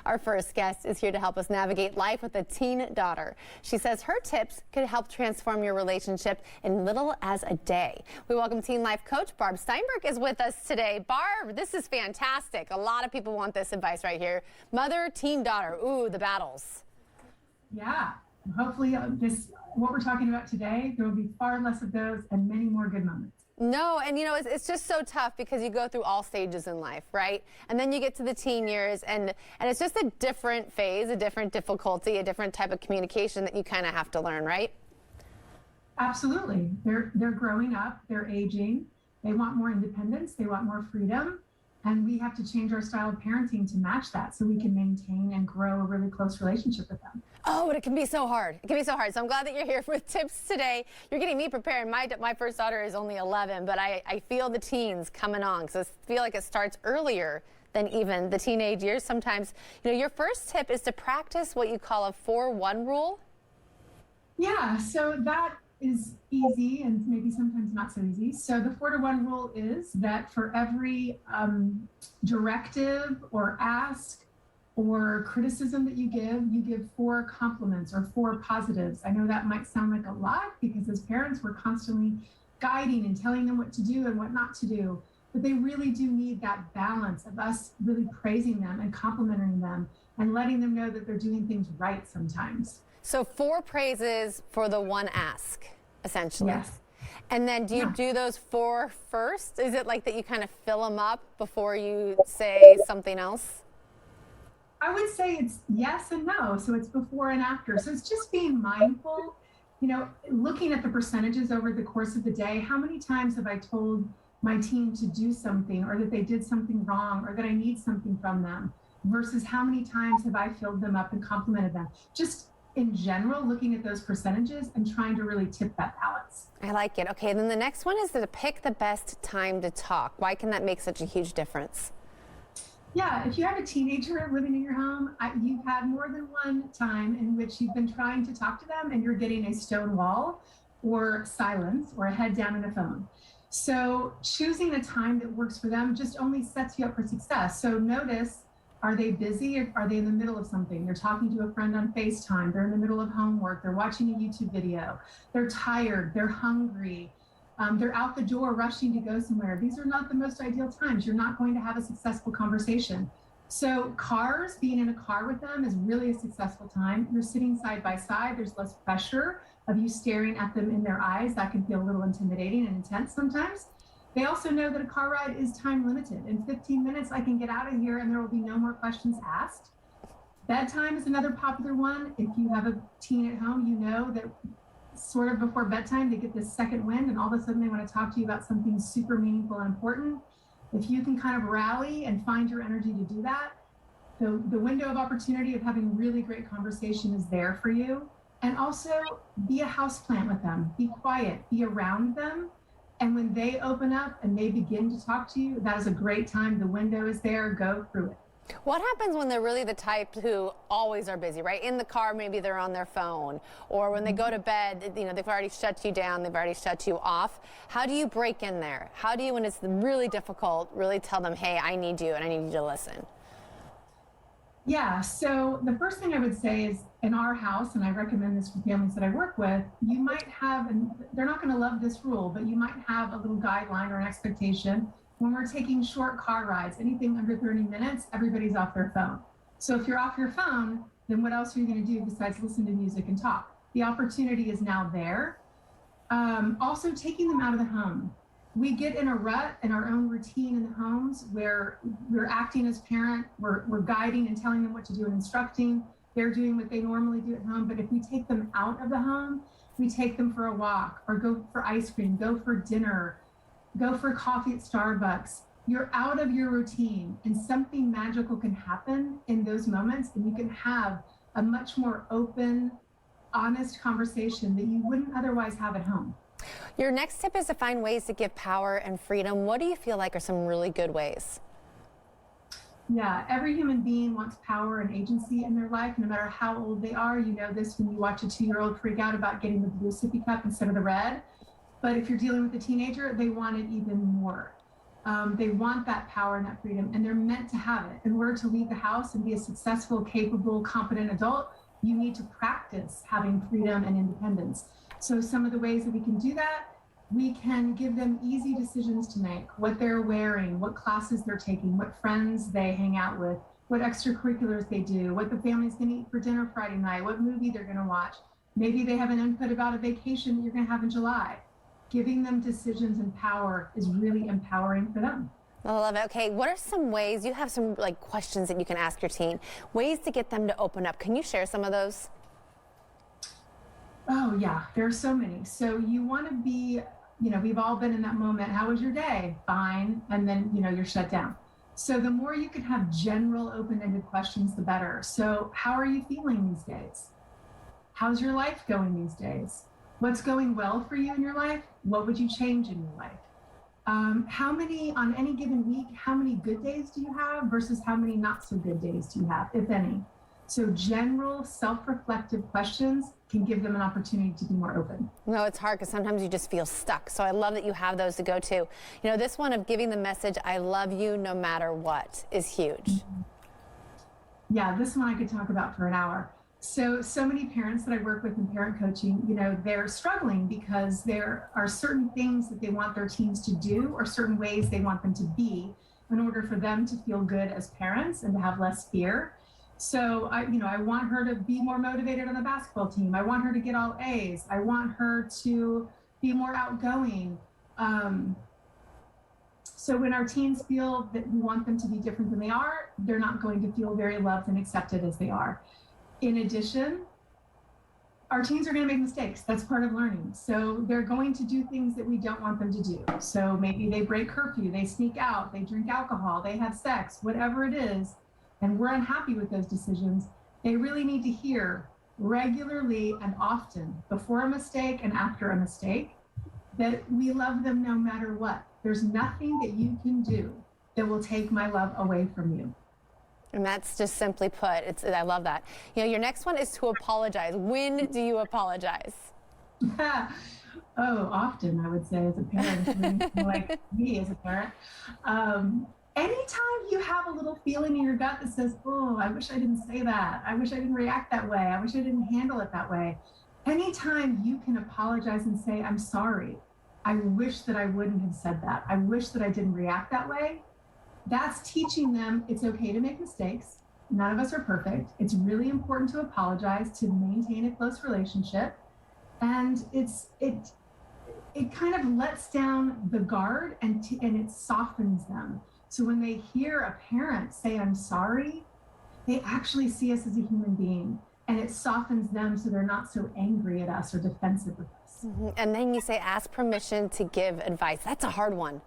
Our first guest is here to help us navigate life with a teen daughter. She says her tips could help transform your relationship in little as a day. We welcome teen life coach Barb Steinberg is with us today. Barb, this is fantastic. A lot of people want this advice right here. Mother, teen, daughter. Ooh, the battles. Yeah, hopefully what we're talking about today, there will be far less of those and many more good moments. No, and you know, it's just so tough because you go through all stages in life, right? And then you get to the teen years and it's just a different phase, a different difficulty, a different type of communication that you kind of have to learn, right? Absolutely. They're growing up, they're aging, they want more independence, they want more freedom, and we have to change our style of parenting to match that so we can maintain and grow a really close relationship with them. Oh, but it can be so hard. It can be so hard. So I'm glad that you're here with tips today. You're getting me prepared. My first daughter is only 11, but I feel the teens coming on. So I feel like it starts earlier than even the teenage years. Sometimes, you know, your first tip is to practice what you call a 4-1 rule. Yeah, so that is easy and maybe sometimes not so easy. So the 4-to-1 rule is that for every directive or ask or criticism that you give 4 compliments or 4 positives. I know that might sound like a lot because as parents, we're constantly guiding and telling them what to do and what not to do. But they really do need that balance of us really praising them and complimenting them and letting them know that they're doing things right sometimes. So 4 praises for the 1 ask, essentially. Yes. And then do you do those 4 first? Is it like that you kind of fill them up before you say something else? I would say it's yes and no. So it's before and after. So it's just being mindful, you know, looking at the percentages over the course of the day. How many times have I told my team to do something or that they did something wrong or that I need something from them versus how many times have I filled them up and complimented them? Just in general, looking at those percentages and trying to really tip that balance. I like it. Okay, then the next one is to pick the best time to talk. Why can that make such a huge difference? Yeah, if you have a teenager living in your home, you've had more than one time in which you've been trying to talk to them and you're getting a stone wall or silence or a head down in the phone. So choosing a time that works for them just only sets you up for success. So notice, are they busy or are they in the middle of something? They're talking to a friend on FaceTime. They're in the middle of homework. They're watching a YouTube video. They're tired. They're hungry. They're out the door rushing to go somewhere. These are not the most ideal times. You're not going to have a successful conversation. So being in a car with them is really a successful time. You're sitting side by side. There's less pressure of you staring at them in their eyes. That can feel a little intimidating and intense sometimes. They also know that a car ride is time limited. In 15 minutes, I can get out of here and there will be no more questions asked. Bedtime is another popular one. If you have a teen at home, you know that sort of before bedtime, they get this second wind and all of a sudden they want to talk to you about something super meaningful and important. If you can kind of rally and find your energy to do that, the window of opportunity of having really great conversation is there for you. And also be a houseplant with them, be quiet, be around them. And when they open up and they begin to talk to you, that is a great time. The window is there, go through it. What happens when they're really the type who always are busy, right? In the car, maybe they're on their phone, or when they go to bed, you know, they've already shut you down, they've already shut you off. How do you break in there? How do you, when it's really difficult, really tell them, hey, I need you and I need you to listen? Yeah, so the first thing I would say is in our house, and I recommend this for families that I work with, you might have, and they're not going to love this rule, but you might have a little guideline or an expectation. When we're taking short car rides, anything under 30 minutes, everybody's off their phone. So if you're off your phone, then what else are you going to do besides listen to music and talk? The opportunity is now there. Also taking them out of the home. We get in a rut in our own routine in the homes where we're acting as parent, we're guiding and telling them what to do and instructing. They're doing what they normally do at home. But if we take them out of the home, we take them for a walk or go for ice cream, go for dinner, go for coffee at Starbucks. You're out of your routine and something magical can happen in those moments and you can have a much more open, honest conversation that you wouldn't otherwise have at home. Your next tip is to find ways to give power and freedom. What do you feel like are some really good ways? Yeah, every human being wants power and agency in their life, no matter how old they are. You know this when you watch a 2-year-old freak out about getting the blue sippy cup instead of the red. But if you're dealing with a teenager, they want it even more. They want that power and that freedom, and they're meant to have it. In order to leave the house and be a successful, capable, competent adult, you need to practice having freedom and independence. So some of the ways that we can do that, we can give them easy decisions to make: what they're wearing, what classes they're taking, what friends they hang out with, what extracurriculars they do, what the family's going to eat for dinner Friday night, what movie they're going to watch. Maybe they have an input about a vacation that you're going to have in July. Giving them decisions and power is really empowering for them. I love it. Okay, what are some ways, you have some like questions that you can ask your teen, ways to get them to open up. Can you share some of those? Oh yeah, there are so many. So you want to be, we've all been in that moment. How was your day? Fine. And then, you're shut down. So the more you can have general open-ended questions, the better. So how are you feeling these days? How's your life going these days? What's going well for you in your life? What would you change in your life? How many, on any given week, how many good days do you have versus how many not so good days do you have, if any? So general self-reflective questions can give them an opportunity to be more open. No, it's hard because sometimes you just feel stuck. So I love that you have those to go to. This one of giving the message, I love you no matter what, is huge. Mm-hmm. Yeah, this one I could talk about for an hour. So many parents that I work with in parent coaching, they're struggling because there are certain things that they want their teens to do or certain ways they want them to be in order for them to feel good as parents and to have less fear. So I want her to be more motivated on the basketball team. I want her to get all A's. I want her to be more outgoing. So when our teens feel that we want them to be different than they are, they're not going to feel very loved and accepted as they are. In addition, our teens are going to make mistakes. That's part of learning. So they're going to do things that we don't want them to do. So maybe they break curfew, they sneak out, they drink alcohol, they have sex, whatever it is, and we're unhappy with those decisions. They really need to hear regularly and often, before a mistake and after a mistake, that we love them no matter what. There's nothing that you can do that will take my love away from you. And that's just simply put, I love that. Your next one is to apologize. When do you apologize? Often, I would say, as a parent, like me as a parent. Anytime you have a little feeling in your gut that says, oh, I wish I didn't say that. I wish I didn't react that way. I wish I didn't handle it that way. Anytime you can apologize and say, I'm sorry. I wish that I wouldn't have said that. I wish that I didn't react that way. That's teaching them it's okay to make mistakes. None of us are perfect. It's really important to apologize to maintain a close relationship. And it kind of lets down the guard and it softens them. So when they hear a parent say, I'm sorry, they actually see us as a human being, and it softens them so they're not so angry at us or defensive with us. Mm-hmm. And then you say, ask permission to give advice. That's a hard one.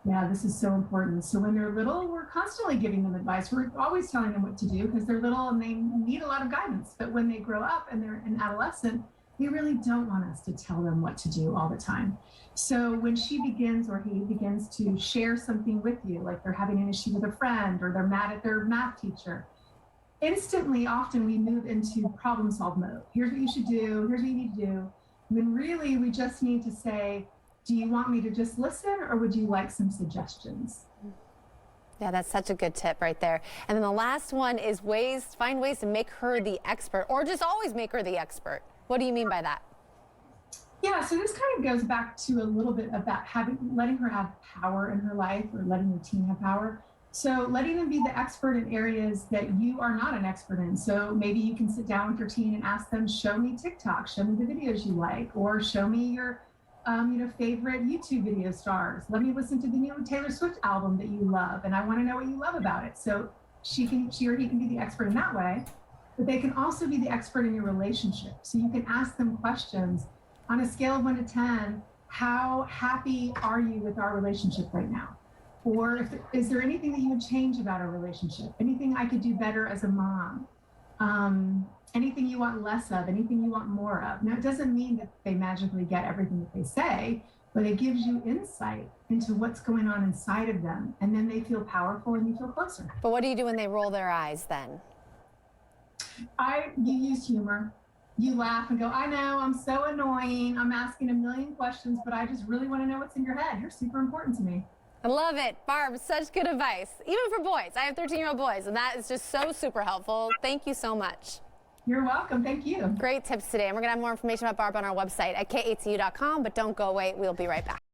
Yeah, this is so important. So when they're little, we're constantly giving them advice. We're always telling them what to do because they're little and they need a lot of guidance. But when they grow up and they're an adolescent, they really don't want us to tell them what to do all the time. So when she begins or he begins to share something with you, like they're having an issue with a friend or they're mad at their math teacher, instantly, often we move into problem solve mode. Here's what you should do. Here's what you need to do. When really we just need to say, do you want me to just listen or would you like some suggestions? Yeah, that's such a good tip right there. And then the last one is find ways to make her the expert or just always make her the expert. What do you mean by that? Yeah, so this kind of goes back to a little bit about letting her have power in her life or letting your teen have power. So letting them be the expert in areas that you are not an expert in. So maybe you can sit down with your teen and ask them, show me TikTok, show me the videos you like, or show me your favorite YouTube video stars. Let me listen to the new Taylor Swift album that you love, and I want to know what you love about it. So she or he can be the expert in that way, but they can also be the expert in your relationship. So you can ask them questions on a scale of 1 to 10. How happy are you with our relationship right now? Or is there anything that you would change about our relationship? Anything I could do better as a mom? Anything you want less of, anything you want more of. Now, it doesn't mean that they magically get everything that they say, but it gives you insight into what's going on inside of them. And then they feel powerful and you feel closer. But what do you do when they roll their eyes then? You use humor. You laugh and go, I know, I'm so annoying. I'm asking a million questions, but I just really want to know what's in your head. You're super important to me. I love it. Barb, such good advice. Even for boys. I have 13-year-old boys, and that is just so super helpful. Thank you so much. You're welcome. Thank you. Great tips today. And we're going to have more information about Barb on our website at KATU.com, but don't go away. We'll be right back.